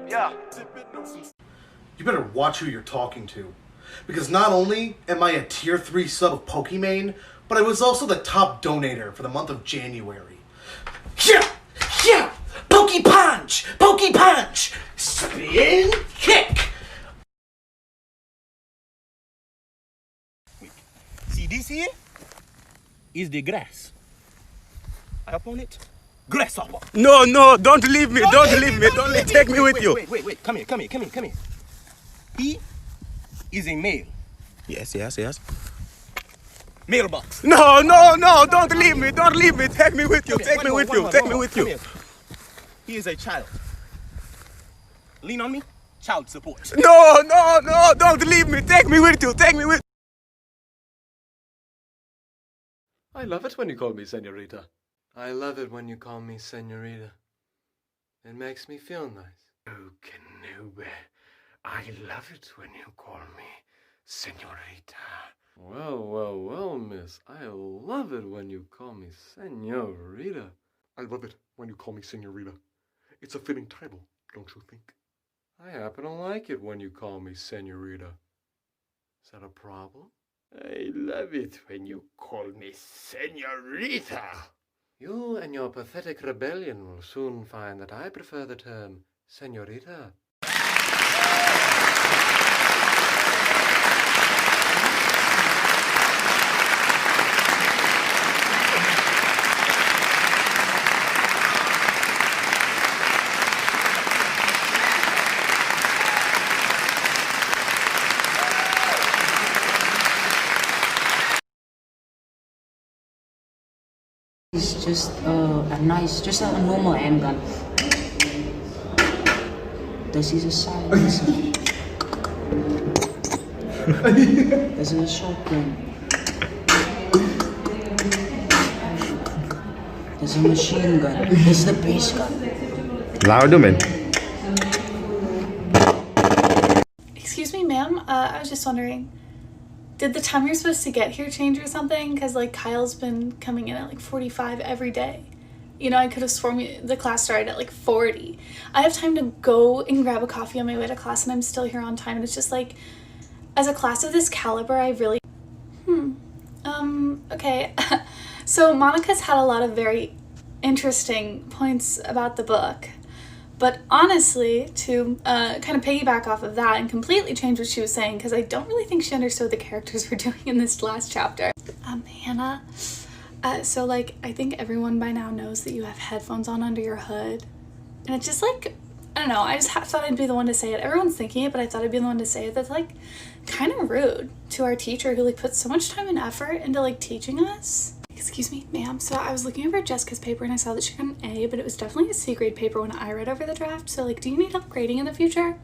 Yeah. You better watch who you're talking to. Because not only am I a tier 3 sub of Pokimane, but I was also the top donator for the month of January. Yeah! Yeah! Poke punch! Poke punch! Spin kick! See this here? Is the grass. I upon it. Grasshopper. No, don't leave me, don't leave me, take me with you. Wait, come here. He is a male. Yes. Mailbox. No, don't leave me, take me with you, take me with you. He is a child. Lean on me, child support. No, don't leave me, take me with you. I love it when you call me señorita. I love it when you call me señorita. It makes me feel nice. Oh, Canube, I love it when you call me señorita. Well, miss, I love it when you call me señorita. I love it when you call me señorita. It's a fitting title, don't you think? I happen to like it when you call me señorita. Is that a problem? I love it when you call me señorita. You and your pathetic rebellion will soon find that I prefer the term señorita. It's just just a normal handgun. This is a silencer. This is a shotgun. This is a machine gun. This is the base gun. Louder, man. Excuse me, ma'am. I was just wondering, did the time you're supposed to get here change or something? Because, like, Kyle's been coming in at, like, 45 every day. You know, I could have sworn the class started at, like, 40. I have time to go and grab a coffee on my way to class, and I'm still here on time. And it's just, like, as a class of this caliber, I really... Okay. So Monica's had a lot of very interesting points about the book. But honestly, to kind of piggyback off of that and completely change what she was saying, because I don't really think she understood what the characters were doing in this last chapter. Hannah, so like, I think everyone by now knows that you have headphones on under your hood. And it's just like, I don't know, I just thought I'd be the one to say it. Everyone's thinking it, but I thought I'd be the one to say it. That's like kind of rude to our teacher who like put so much time and effort into like teaching us. Excuse me, ma'am. So I was looking over Jessica's paper and I saw that she got an A, but it was definitely a C grade paper when I read over the draft. So like, do you need help grading in the future?